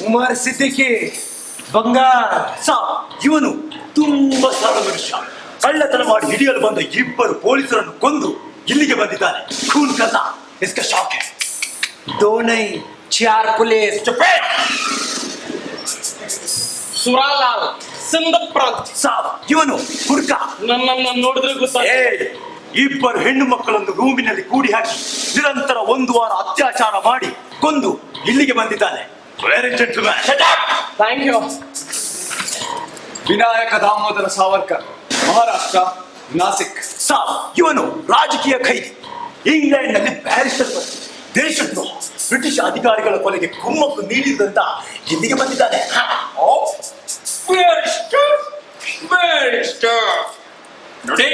ಉಮರ್ ಸಿದ್ದಿಕಿ ಬಂಗಾರ ಇವನು ತುಂಬಾ ಸರಳ ಮನುಷ್ಯ. ಕಳ್ಳತನ ಮಾಡಿ ಹಿಡಿಯಲು ಬಂದ ಇಬ್ಬರು ಪೊಲೀಸರನ್ನು ಕೊಂದು ಇಲ್ಲಿಗೆ ಬಂದಿದ್ದಾನೆ. ಖೂನ್ ಕಸ ಇಸ್ಕ ಶಾಕ್. दो नहीं 4 पुलिस. ಸುರಾಲಾಲ್ ಸಿಂಧ ಪ್ರಾಂತ್ ಇವನು ಹುಡುಕ. ನನ್ನನ್ನು ನೋಡಿದ್ರೆ ಗೊತ್ತಾಗ್ತದೆ. ಇಬ್ಬರು ಹೆಣ್ಣು ಮಕ್ಕಳನ್ನು ರೂಮಿನಲ್ಲಿ ಕೂಡಿ ಹಾಕಿ ನಿರಂತರ 1 ವಾರ ಅತ್ಯಾಚಾರ ಮಾಡಿ ಕೊಂದು ಇಲ್ಲಿಗೆ ಬಂದಿದ್ದಾನೆ. Very gentleman. Thank you. Vinayak Damodar Savarkar, Maharashtra, Nashik. ಇವನು ರಾಜಕೀಯ ಖೈದಿ. ಇಂಗ್ಲೆಂಡ್ನಲ್ಲಿ ಬ್ಯಾರಿಸ್ಟರ್. ದೇಶದ್ರೋಹ, ಬ್ರಿಟಿಷ್ ಅಧಿಕಾರಿಗಳ ಕೊಲೆಗೆ ಕುಮ್ಮಕ್ಕು ನೀಡಿದಂತ ಇಲ್ಲಿಗೆ ಬಂದಿದ್ದಾನೆ. ನೋಡಿ,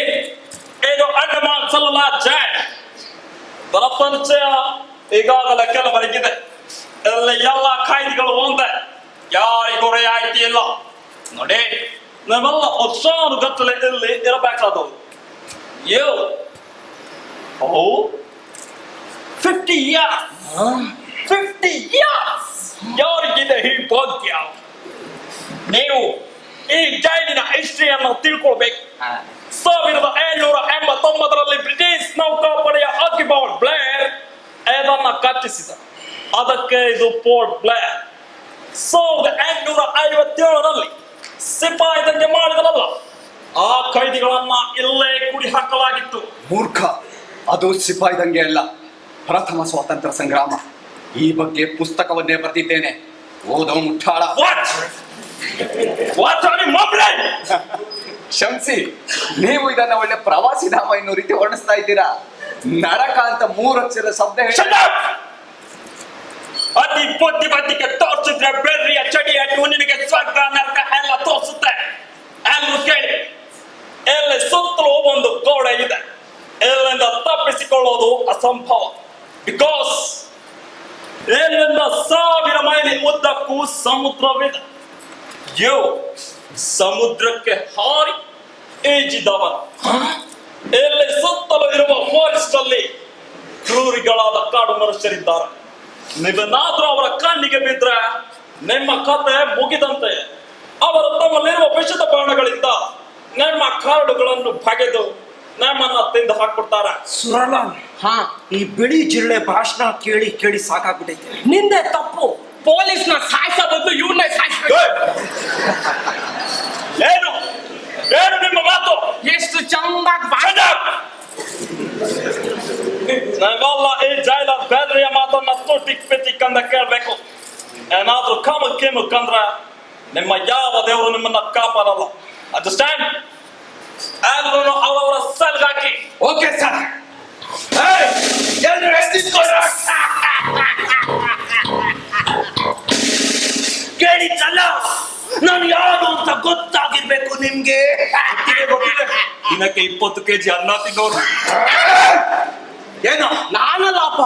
ಇದು ಅಂಡಮಾನ್ ಸಲ್ಲಾ ಜಾಡ್ ಪ್ರಪಂಚ ಈಗಾಗಲೇ ಕೆಲವರಿಗಿದೆ. ಎಲ್ಲ ಖೈದಿಗಳು ಒಂದೇ, ಯಾರಿಗೂ ರಿಯಾಯಿತಿ ಇಲ್ಲ. ನೋಡಿ, ನಾವೆಲ್ಲ ಉತ್ಸಾಹಗತ್ತಲೆ ಇಲ್ಲಿ ಇರಬೇಕಾದವು. 50 years. 50 years. ಯಾರಿಗಿದೆ ಈ ಭಾಗ್ಯ? ನೀವು ಈ ಜೈಲಿನ ಹಿಸ್ಟ್ರಿಯನ್ನು ತಿಳ್ಕೊಳ್ಬೇಕು. 1789ರಲ್ಲಿ ಬ್ರಿಟಿಷ್ ನೌಕಾಪಡೆಯ ಆರ್ಕಿಬಾಲ್ಡ್ ಬ್ಲೇರ್ ಇದನ್ನ ಕಟ್ಟಿಸಿದ. ಅದಕ್ಕೆ ಇದು ಪೋರ್ಟ್ ಬ್ಲೇರ್. 1857ರಲ್ಲಿ ಸಿಪಾಯಿ ದಂಗೆ ಮಾಡಿದರಲ್ಲ, ಆ ಖೈದಿಗಳನ್ನ ಇಲ್ಲೇ ಕುಡಿ ಹಾಕಲಾಗಿತ್ತು. ಮೂರ್ಖ, ಅದು ಸಿಪಾಯಿ ದಂಗೆ ಅಲ್ಲ, ಪ್ರಥಮ ಸ್ವಾತಂತ್ರ್ಯ ಸಂಗ್ರಾಮ. ಈ ಬಗ್ಗೆ ಪುಸ್ತಕವನ್ನೇ ಬರೆದಿದ್ದೇನೆ, ಓದೋ ಮುಟ್ಟಾಳ. ಕ್ಷಮಿಸಿ, ನೀವು ಇದನ್ನ ಒಳ್ಳೆ ಪ್ರವಾಸಿ ಧಾಮ ಎನ್ನುವ ರೀತಿ ವರ್ಣಿಸ್ತಾ ಇದ್ದೀರಾ. ನರಕ ಅಂತ 3 ಅಕ್ಷರ ಶಬ್ದ ಅತಿ ಬುದ್ಧಿವಂತಿಕೆ ತೋರಿಸಿದ್ರೆ ಬೆರ್ರಿಯ ಚಡಿ ಅಟ್ಟು ನಿನಗೆ ಸ್ವರ್ಗ ನರಕ ಎಲ್ಲ ತೋರಿಸುತ್ತೆ. ಎಲ್ಲರೂ ಕೇಳಿ, ಇಲ್ಲಿ ಸುತ್ತಲೂ ಒಂದು ಗೋಡೆ ಇದೆ. ಇಲ್ಲಿಂದ ತಪ್ಪಿಸಿಕೊಳ್ಳೋದು ಅಸಂಭವ. ಬಿಕಾಸ್ ಇಲ್ಲಿಂದ 1000 ಮೈಲಿ ಉದ್ದಕ್ಕೂ ಸಮುದ್ರವಿದೆ. ಸಮುದ್ರಕ್ಕೆ ಹಾರಿ ಈಜಿದವನು. ಇಲ್ಲಿ ಸುತ್ತಲೂ ಇರುವ ಫಾರೆಸ್ಟ್ ಅಲ್ಲಿ ಕ್ರೂರಿಗಳಾದ ಕಾಡು ಮನುಷ್ಯರಿದ್ದಾರೆ. ನೀವೇನಾದ್ರೂ ಅವರ ಕಣ್ಣಿಗೆ ಬಿದ್ರೆ ನಿಮ್ಮ ಕತೆ ಮುಗಿದಂತೆ. ಅವರು ತಮ್ಮಲ್ಲಿರುವ ವಿಷದ ಬಾಣಗಳಿಂದ ನಿಮ್ಮ ಕಾಡುಗಳನ್ನು ಬಗೆದು ನಮ್ಮನ್ನ ತಿಂದು ಹಾಕ್ಬಿಡ್ತಾರೆ. ಸುರಲಾಲ್, ಈ ಬಿಳಿ ಜಿರಳೆ ಭಾಷಣ ಕೇಳಿ ಕೇಳಿ ಸಾಕಾಗ್ಬಿಟ್ಟೈತೆ. ನಿಂದೆ ತಪ್ಪು. ಪೊಲೀಸ್ನ ಸಾಯಿಸೋ ಬದಲು ಇವನ್ನೇ ಸಾಯಿಸ್ಬೇಕು. ಏನು ಏನು ನಿಮ್ಮ ಮಾತು? ಎಷ್ಟು ಚಂದಾಗಿ ನಾವೆಲ್ಲ ಈ ಜೈಲ ಬೇರೆಯ ಮಾತನ್ನ ತುಟಿಕ್ ಪಿಟಿಕ್ ಅಂತ ಕೇಳ್ಬೇಕು. ಏನಾದ್ರೂ ಕಮಕ್ ಅಂದ್ರೆ ನಿಮ್ಮ ಯಾವ ದೇವರು ನಿಮ್ಮನ್ನ ಕಾಪಾಡಲ್ಲ. ಅಂಡರ್ಸ್ಟ್ಯಾಂಡ್? ಎಲ್ಲರೂ ಅವರವರ ಸೆಲ್ಗಾಕಿ. Okay sir. ಕೇಳಿದ್ದಲ್ಲ, ನಾನು ಯಾರು ಅಂತ ಗೊತ್ತಾಗಿರ್ಬೇಕು ನಿಮ್ಗೆ. ದಿನಕ್ಕೆ 20 kg ಅನ್ನ ತಿನ್ನೋರು. ಏನೋ ನಾನಲ್ಲಪ್ಪ.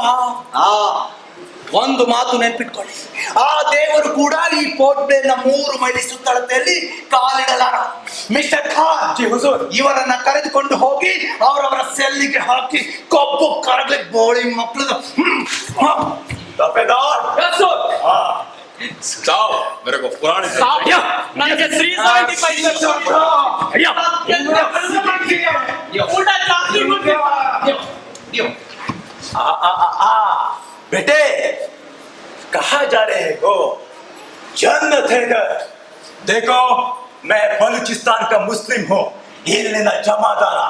ಒಂದು ಮಾತು ನೆನ್ಪಿಟ್ಕೊಳ್ಳಿ, ಆ ದೇವರು ಕೂಡ ಈ ಪೋರ್ಟ್ ಬ್ಲೇರ್ನ 3 ಮೈಲಿ ಸುತ್ತಳತೆಯಲ್ಲಿ ಕಾಲಿಡಲಾರ. ಮಿಸ್ಟರ್ ಖಾನ್ ಜಿ ಹುಜೂರ್, ಇವರನ್ನ ಕರೆದುಕೊಂಡು ಹೋಗಿ ಅವರವರ ಸೆಲ್ಲಿಗೆ ಹಾಕಿ ಕೊಬ್ಬು ಕರಗ್ಲಿಕ್ಕೆ ಬೋಳಿ ಮಕ್ಕಳು. मेरे को पुराने ನನಗೆ 375 बेटे कहाँ जा रहे हो? जन्नत है इधर. देखो, मैं बलूचिस्तान का मुस्लिम हूँ, हिलने जमादारा.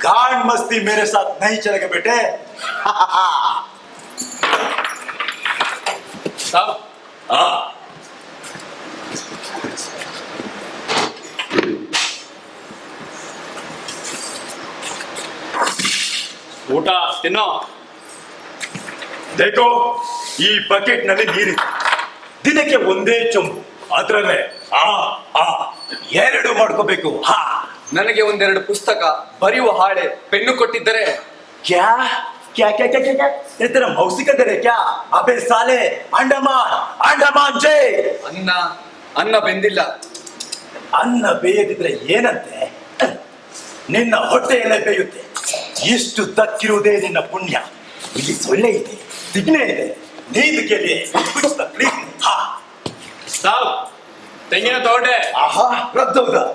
गांड मस्ती मेरे साथ नहीं चलेगा बेटे. साहब, हाँ, ಊಟ ತಿನ್ನೋ. देखो, ಈ ಬಕೆಟ್ ನಲ್ಲಿ ನೀರಿದೆ. ದಿನಕ್ಕೆ ಒಂದೇ ಚೊಂಬು. ಅದ್ರಲ್ಲೇ 2 ಮಾಡ್ಕೋಬೇಕು. ನನಗೆ 1-2 ಪುಸ್ತಕ, ಬರೆಯುವ ಹಾಳೆ, ಪೆನ್ನು ಕೊಟ್ಟಿದ್ದರೆ. क्या क्या क्या क्या क्या क्या तेरा मौसी का करे क्या? अबे साले, अंडमान जय. ಅನ್ನ ಬೆಂದಿಲ್ಲ. ಅನ್ನ ಬೇಯದಿದ್ರೆ ಏನಂತೆ? ನಿನ್ನ ಹೊಟ್ಟೆಯಲ್ಲೇ ಬೇಯುತ್ತೆ. ಇಷ್ಟು ದಕ್ಕಿರುವುದೇ ನಿನ್ನ ಪುಣ್ಯ. ಇಲ್ಲಿ ಸೊಳ್ಳೆ ಇದೆ, ತಿಗ್ನೆ ಇದೆ, नींद के लिए कुछ तकलीफ नहीं था। ಸಾವ್ ತೆಂಗಿನ ತೋಟೆ आहा रख दो उधर।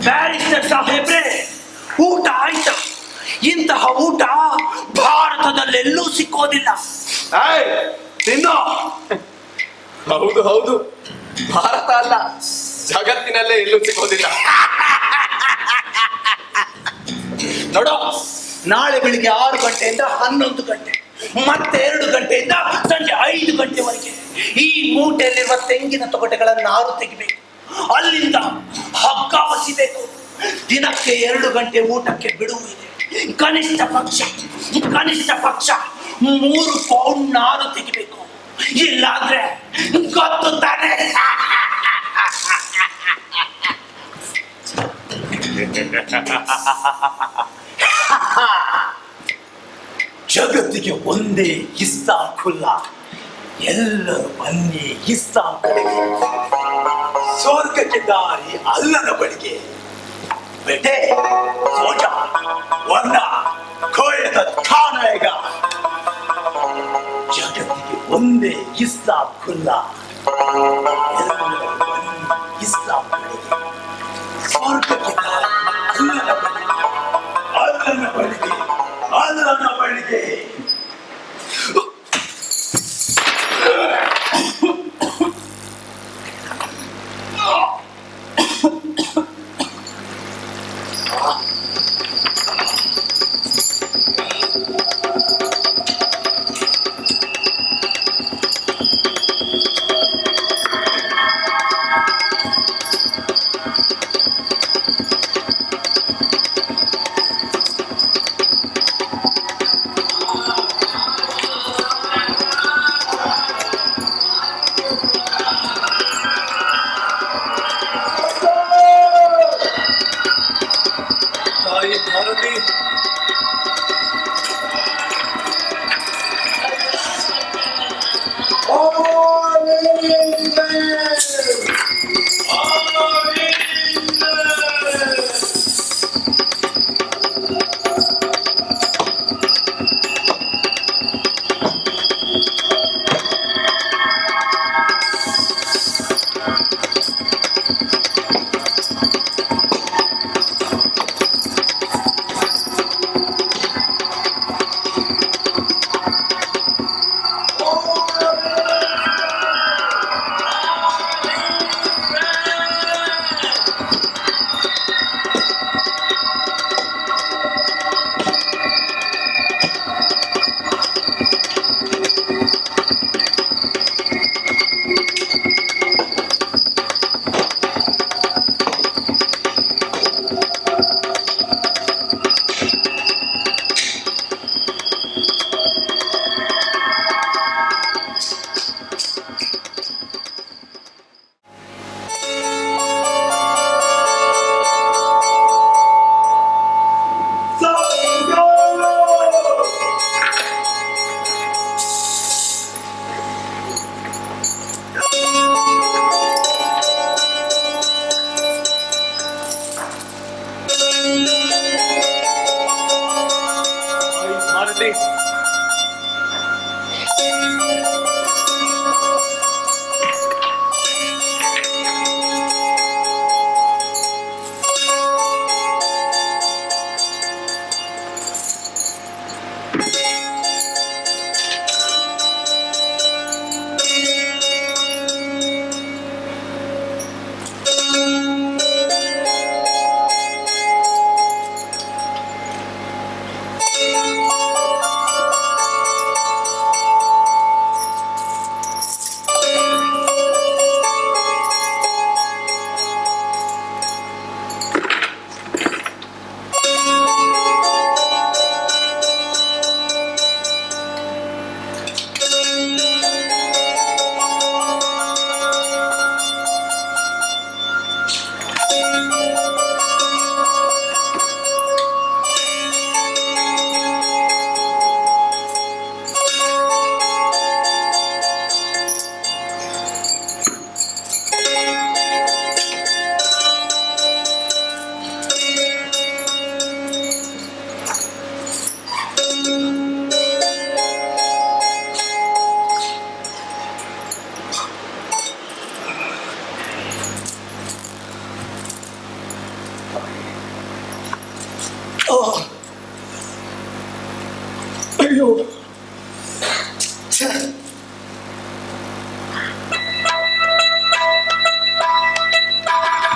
ಬ್ಯಾರಿಸ್ಟರ್ ಸಾಹೇಬ್ರೆ, ಊಟ ಆಯ್ತಾ? ಇಂತಹ ಊಟ ಭಾರತದಲ್ಲೆಲ್ಲೂ ಸಿಕ್ಕೋದಿಲ್ಲ. ತಿನ್ನೋ। ಹೌದು ಹೌದು, ಭಾರತ ಅಲ್ಲ ಜಗತ್ತಿನಲ್ಲೇ ಎಲ್ಲೂ ಸಿಗೋದಿಲ್ಲ. ನೋಡು, ನಾಳೆ ಬೆಳಿಗ್ಗೆ 6 ಗಂಟೆಯಿಂದ 11 ಗಂಟೆ, ಮತ್ತೆ 2 ಗಂಟೆಯಿಂದ ಸಂಜೆ 5 ಗಂಟೆವರೆಗೆ ಈ ಮೂಟೆಯಲ್ಲಿರುವ ತೆಂಗಿನ ತೊಗಟೆಗಳನ್ನು ನಾರು ತೆಗಿಬೇಕು. ಅಲ್ಲಿಂದ ಹಗ್ಗ ಹೊಸಿಬೇಕು. ದಿನಕ್ಕೆ 2 ಗಂಟೆ ಊಟಕ್ಕೆ ಬಿಡುವಿದೆ. ಕನಿಷ್ಠ ಪಕ್ಷ 3 ಪೌಂಡ್ ನಾರು ತೆಗಿಬೇಕು. ಇಲ್ಲಾಂದ್ರೆ ಗೊತ್ತು ತಾನೆ. ಜಗತ್ತಿಗೆ ಒಂದೇ ಇಸ್ಲಾಂ ಖುಲ್ಲಾ. ಎಲ್ಲರೂ ಬನ್ನಿ ಇಸ್ಲಾಂ ಕಡೆಗೆ. ಸ್ವರ್ಗಕ್ಕೆ ದಾರಿ ಅಲ್ಲನ ಬಳಿಗೆ. बेटे सो जा वरना कोई खान आएगा. ಜಗತ್ತಿಗೆ ಒಂದೇ ಇಸ್ಲಾಂ ಖುಲ್ಲಾ. ಎಲ್ಲರೂ ಬನ್ನಿ ಇಸ್ಲಾಂ ಕಡೆಗೆ. ಸ್ವರ್ಗಕ್ಕೆ ದಾರಿ ಅಲ್ಲನ ಬಳಿಗೆ. ಅಲ್ಲನ ಬಳಿಗೆ.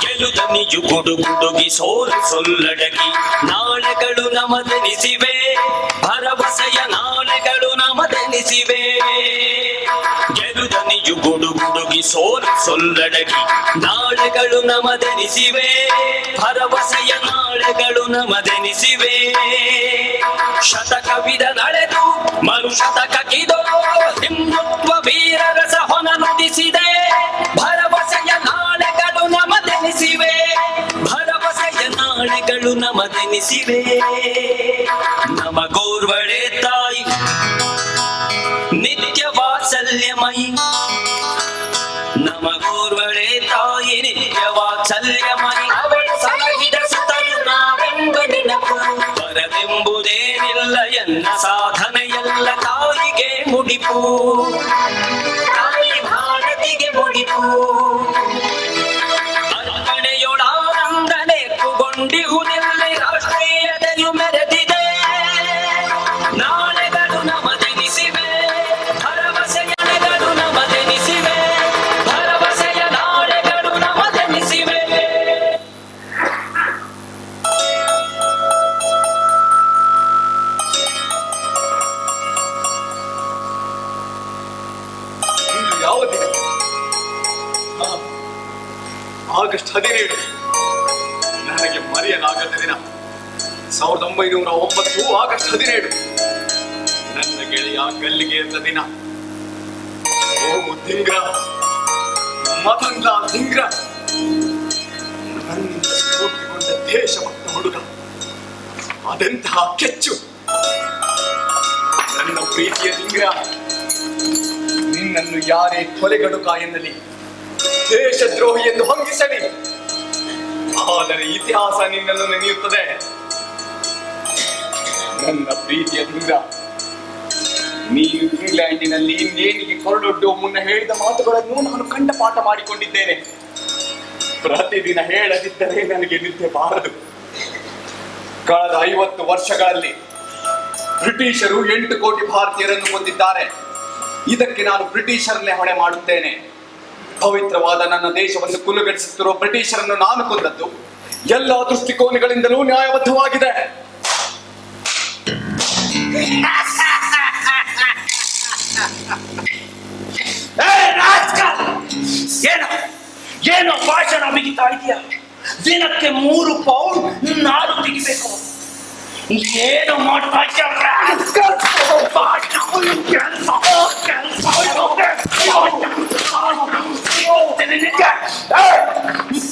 ಗೆಲುದನಿಯು ಗುಡುಗುಡುಗಿ ಸೋಲು ಸೊಲ್ಲಡಗಿ ನಾಳೆಗಳು ನಮದೆನಿಸಿವೆ ಭರವಸೆಯ ನಾಳೆಗಳು ನಮದೆನಿಸಿವೆ ಗೆಲುದನಿಯು ಗುಡುಗುಡುಗಿ ಸೋಲು ಸೊಲ್ಲಡಗಿ ನಾಳೆಗಳು ನಮದೆನಿಸಿವೆ ಭರವಸೆಯ ನಾಳೆಗಳು ನಮದೆನಿಸಿವೆ ಶತಕವಿದ ನಡೆದು ಮರುಶತಕಕ್ಕಿದೋ ಹಿಂದುತ್ವ ವೀರರಸ ಹೊನ ನುಡಿಸಿದೆ ಭರವಸೆಯ ನಾಳೆಗಳು ನಮದೆನಿಸಿವೆ ಭರವಸೆಯ ನಾಳೆಗಳು ನಮದೆನಿಸಿವೆ ನಮಗೋರ್ವಳೆ ತಾಯಿ ನಿತ್ಯ ವಾತ್ಸಲ್ಯಮಯಿ ನಮಗೋರ್ವಳೆ ತಾಯಿ ನಿತ್ಯ ವಾತ್ಸಲ್ಯಮಯಿ ಅವಳು ಸಲಹಿದ ಸುತರು ನಾವೆಂಬ ನೆನಪು ಬರದೆಂಬುದೇನಿಲ್ಲ ಎನ್ನ ಸಾಧನೆಯಲ್ಲ ತಾಯಿಗೆ ಮುಡಿಪು ತಾಯಿ ಭಾರತಿಗೆ ಮುಡಿಪು ಅರ್ಪಣೆಯೊಳಾನಂದನೆ ಕುಗೊಂಡಿಹುದೆಲ್ಲಿ ರಾಷ್ಟ್ರೀಯತೆಯು ಮೆರೆದಿದೆ ನಾಳೆಗಳು ನಮದೆನಿಸಿವೆ ಭರವಸೆಗಳು ನಮದೆನಿಸಿವೆ ಭರವಸೆಯ ನಾಳೆಗಳು ನಮದೆನಿಸಿವೆ ಇಂದು ಯಾವ ದಿನ? ಆಗಸ್ಟ್ 17 ನನಗೆ ಮರೆಯಲಾಗದ ದಿನ. 1909 ಆಗಸ್ಟ್ 17 ನನ್ನ ಗೆಳೆಯ ಗಲ್ಲಿಗೆ ಎದ್ದ ದಿನ. ಓ ಧಿಂಗ್ರ, ಮದನ್ಲಾಲ್ ಧಿಂಗ್ರ, ನನ್ನಿಂದ ಸ್ಫೂರ್ತಿಗೊಂಡ ದೇಶಭಕ್ತ ಹುಡುಗ. ಅದೆಂತಹ ಕೆಚ್ಚು! ನನ್ನ ಪ್ರೀತಿಯ ಧಿಂಗ್ರ, ನಿನ್ನನ್ನು ಯಾರೇ ಕೊಲೆಗಡುಕ ಎನ್ನಲಿ, ದೇಶದ್ರೋಹಿ ಎಂದು ಹಂಗಿಸಲಿ, ಆದರೆ ಇತಿಹಾಸ ನಿನ್ನನ್ನು ನೆನೆಯುತ್ತದೆ. ನನ್ನ ಪ್ರೀತಿಯ ದುರ್ಗ, ನೀನು ಇಂಗ್ಲೆಂಡಿನಲ್ಲಿ ನೇಣಿಗೆ ಕೊರಡೊಡ್ಡುವ ಮುನ್ನ ಹೇಳಿದ ಮಾತುಗಳನ್ನು ನಾನು ಕಂಠಪಾಠ ಮಾಡಿಕೊಂಡಿದ್ದೇನೆ. ಪ್ರತಿದಿನ ಹೇಳದಿದ್ದರೆ ನನಗೆ ನಿದ್ದೆ ಬಾರದು. ಕಳೆದ 50 ವರ್ಷಗಳಲ್ಲಿ ಬ್ರಿಟಿಷರು 8 ಕೋಟಿ ಭಾರತೀಯರನ್ನು ಕೊಂದಿದ್ದಾರೆ. ಇದಕ್ಕೆ ನಾನು ಬ್ರಿಟಿಷರನ್ನೇ ಹೊಣೆ ಮಾಡುತ್ತೇನೆ. ಪವಿತ್ರವಾದ ನನ್ನ ದೇಶವನ್ನು ಕುಲುಗೆಡಿಸುತ್ತಿರುವ ಬ್ರಿಟಿಷರನ್ನು ನಾನು ಕೊಂದದ್ದು ಎಲ್ಲ ದೃಷ್ಟಿಕೋನಗಳಿಂದಲೂ ನ್ಯಾಯಬದ್ಧವಾಗಿದೆ. ಏನು ಏನು ಭಾಷಣ ಬಿಗಿತಾ ಇದೆಯಾ? ದಿನಕ್ಕೆ 3 ಪೌಂಡ್ ನಾರು ತೆಗಿಬೇಕು. ಏನು ಮಾಡ್ತಾ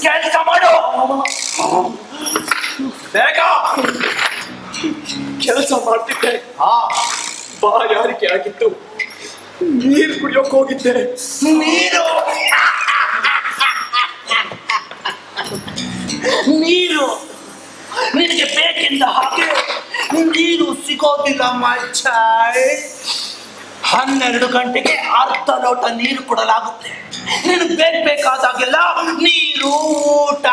ಕೆಲಸ ಮಾಡು ಬೇಗ. ಕೆಲಸ ಮಾಡ್ತಿದ್ದೆ, ಬಾಯಾರಿಕೆ ಆಗಿತ್ತು, ನೀರು ಕುಡಿಯೋಕ್ ಹೋಗಿದ್ದೆ. ನೀರು ನೀರು ನಿನಗೆ ಬೇಕೆಂದ ಹಾಗೆ ನೀರು ಸಿಗೋದಿಲ್ಲ ಮಚ್ಚ. 12 ಗಂಟೆಗೆ ಅರ್ಧ ಲೋಟ ನೀರು ಕೊಡಲಾಗುತ್ತೆ. ನಿನಗೆ ಬೇಕಾದಾಗೆಲ್ಲ ನೀರು, ಊಟ.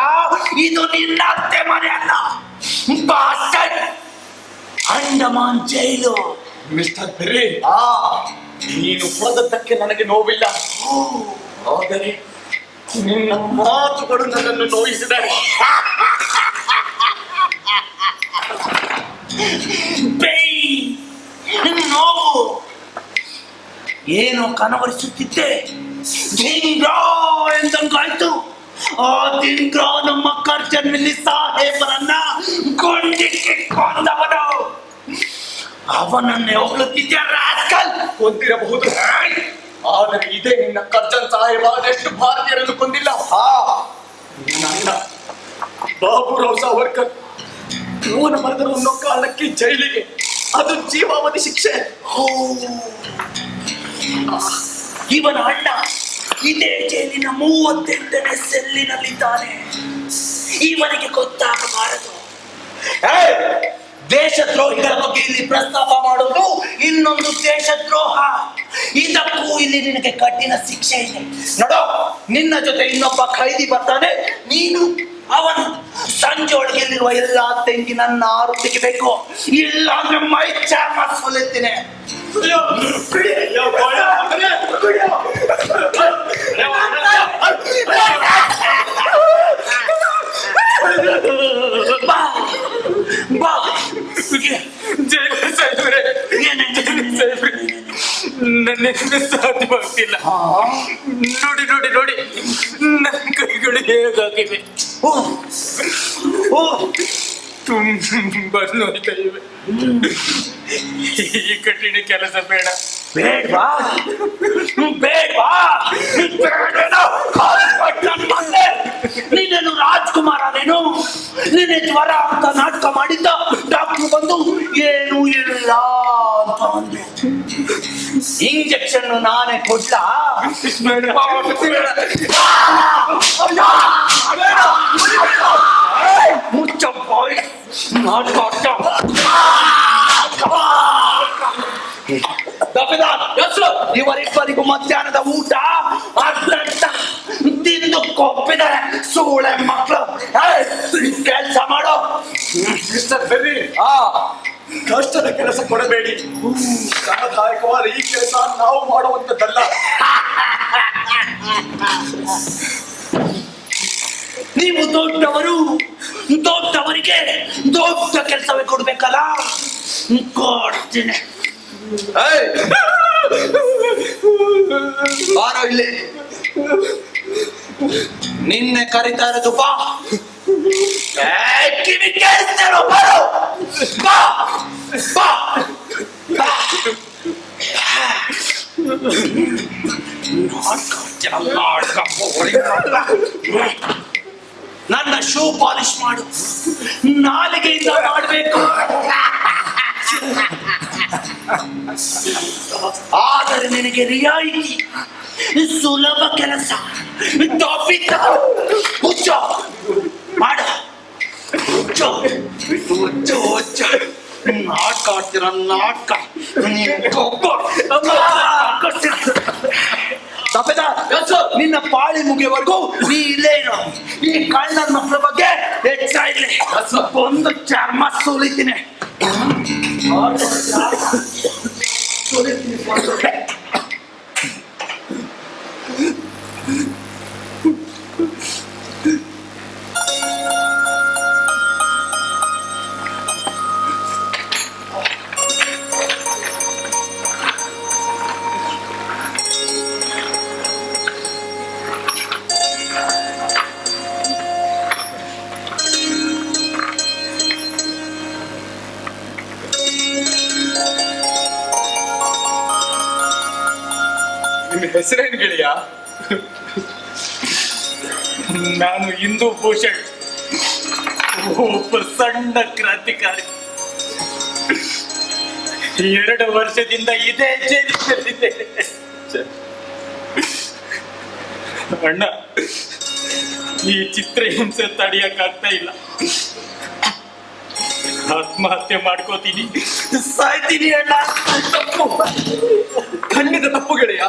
ಇದು ನಿನ್ನ ಅತ್ತೆ ಮನೆ ಅಲ್ಲ, ಬಾಸ್ಟರ್ಡ್. ಅಂಡಮಾನ್ ಜೈಲು. ಮಿಸ್ಟರ್ ಬೆರ್ರಿ, ನೀನು ಹೊಡೆದದ್ದಕ್ಕೆ ನನಗೆ ನೋವಿಲ್ಲ, ಆದರೆ ನಿನ್ನ ಮಾತುಗಳು ನನ್ನನ್ನು ನೋಯಿಸಿದೆ. ನೋವು ಏನೋ ಕನವರಿಸುತ್ತಿದ್ದೆ. ಧಿಂಗ್ರಾ ಎಂದಂಗಾಯ್ತು. ಆ ಧಿಂಗ್ರಾ ನಮ್ಮ ಕರ್ಜನ್ನಲ್ಲಿ ಸಾಹೇಬರನ್ನ ಗೊಂಡಿಕ್ಕೆ ಕೊಂದವನು. ಅವನನ್ನೇ ಹೊಗಳುತ್ತಿದ್ದ ರಾಸ್ಕಲ್. ಕೊಂದಿರಬಹುದು, ಆದರೆ ಇದೇ ನಿನ್ನ ಕರ್ಜನ್ ಸಾಹೇಬ ಅದೆಷ್ಟು ಭಾರತೀಯರನ್ನು ಕೊಂದಿಲ್ಲ. ನನ್ನ ಬಾಬುರಾವ್ ಸಾವರ್ಕರ್ ಅವನ ಮರದರು ಅನ್ನೋ ಕಾರಣಕ್ಕೆ ಜೈಲಿಗೆ, ಅದು ಜೀವಾವಧಿ ಶಿಕ್ಷೆ. ಇವನ ಅಣ್ಣ ಇದೇ ಜೈಲಿನ 38ನೇ ಸೆಲ್ಲಿನಲ್ಲಿದ್ದಾನೆ. ಇವನಿಗೆ ಗೊತ್ತಾಗಬಾರದು. ದೇಶದ್ರೋಹಿಗಳ ಬಗ್ಗೆ ಇಲ್ಲಿ ಪ್ರಸ್ತಾಪ ಮಾಡೋದು ಇನ್ನೊಂದು ದೇಶದ್ರೋಹ. ಇದಕ್ಕೂ ಇಲ್ಲಿ ನಿನಗೆ ಕಠಿಣ ಶಿಕ್ಷೆ ಇದೆ. ನೋಡೋ, ನಿನ್ನ ಜೊತೆ ಇನ್ನೊಬ್ಬ ಖೈದಿ ಬರ್ತಾನೆ. ನೀನು ಅವನು ಸಂಜೆ ಇಲ್ಲಿರುವ ಎಲ್ಲಾ ತೆಂಗಿನ ನಾರು ತೆಗಿಬೇಕು. ಇಲ್ಲ ಅಂದ್ರೆ ಮೈ ಚಾರ್ಮ ಸೋಲೆತ್ತೇನೆ. ಬಾ ಬಾ ನನ್ನಿಂದ ಸಾಧ್ಯವಾಗ್ತಿಲ್ಲ. ನೋಡಿ ನೋಡಿ ನೋಡಿ ನನ್ನ ಕೈಗಳು ಹೇಗಾಗಿವೆ, ಓ ಓ ತುಂಬಾ ನೋಯ್ತಾ ಇವೆ. ಈ ಕಠಿಣ ಕೆಲಸ ಬೇಡ. ಬೇಡ್ವಾ ಬೇಡ್ವಾ ಬೇಡೇನೋ? ನೀನೇನು ರಾಜ್ಕುಮಾರನೇನು? ನೀನೆ ಜ್ವರ ಅಂತ ನಾಟಕ ಮಾಡಿದ್ದ ಡಾಕ್ಟ್ರು ಬಂದು ಏನು ಇಲ್ಲ ಅಂತ ಅಂದ್ರು. ಇಂಜೆಕ್ಷನ್ ನಾನೇ ಕೊಡ್ಲಾ? ಮುಚ್ಚಪ್ಪ ನಾಟಕ. ಇವರಿಬ್ಬರಿಗೂ ಮಧ್ಯಾಹ್ನದ ಊಟ ಅರ್ಧ ತಿಂದು ಕೊಪ್ಪಿದ್ದಾರೆ ಸೂಳೆ ಮಕ್ಕಳು. ಕೆಲಸ ಮಾಡೋ ಮಿಸ್ಟರ್ ಬೆರ್ರಿ, ಕಷ್ಟದ ಕೆಲಸ ಕೊಡಬೇಡಿ. ಶ್ರಮದಾಯಕವಾದ ಈ ಕೆಲಸ ನಾವು ಮಾಡುವಂತದ್ದಲ್ಲ. ನೀವು ದೊಡ್ಡವರು, ದೊಡ್ಡವರಿಗೆ ದೊಡ್ಡ ಕೆಲಸವೇ ಕೊಡ್ಬೇಕಲ್ಲ. ಕೊಡ್ತೀನಿ. ಬಾರೋ ಇಲ್ಲಿ, ನಿನ್ನೆ ಕರಿತಾ ಇರೋದು ಬಾ. ಕಿವಿ ಕೇಳಿಸ್ತೇನೋ? ಬಾರೋ ಬಾ ಬಾ ಬಾ. ನನ್ನ ಶೂ ಪಾಲಿಶ್ ಮಾಡು, ನಾಲಿಗೆಯಿಂದ ಮಾಡಬೇಕು. ಆದರೆ ನಿನಗೆ ರಿಯಾಯಿತಿ, ಸುಲಭ ಕೆಲಸ. ಹುಚ್ಚ ಮಾಡ, ಹುಚ್ಚು ಹುಚ್ಚು ಹುಚ್ಚು. ನಾಟಕ ಆಡ್ತೀರ ನಾಟಕ. ನಿನ್ನ ಪಾಳಿ ಮುಗಿಯವರೆಗೂ ನೀ ಇಲ್ಲೇ ಇರೋ. ಈ ಕಳ್ಳನ ಮಕ್ಕಳ ಬಗ್ಗೆ ಹೆಚ್ಚ ಇರ್ಲಿ. ಒಂದು ಚರ್ಮ ಸುಲಿತೀನಿ. ನಿನ್ನ ಹೆಸರೇನು ಗೆಳೆಯ? ನಾನು ಹಿಂದೂ ಭೂಷಣ್, ಒಬ್ಬ ಸಣ್ಣ ಕ್ರಾಂತಿಕಾರಿ. 2 ವರ್ಷದಿಂದ ಇದೇ ಜೈಲಿನಲ್ಲಿದ್ದೇನೆ. ಅಣ್ಣ, ಈ ಚಿತ್ರಹಿಂಸೆ ತಡೆಯಕ್ಕಾಗ್ತಾ ಇಲ್ಲ. ಆತ್ಮಹತ್ಯೆ ಮಾಡ್ಕೋತೀನಿ, ಸಾಯ್ತೀನಿ ಅಣ್ಣ. ಖಂಡಿತ ತಪ್ಪು ಗೆಳೆಯ.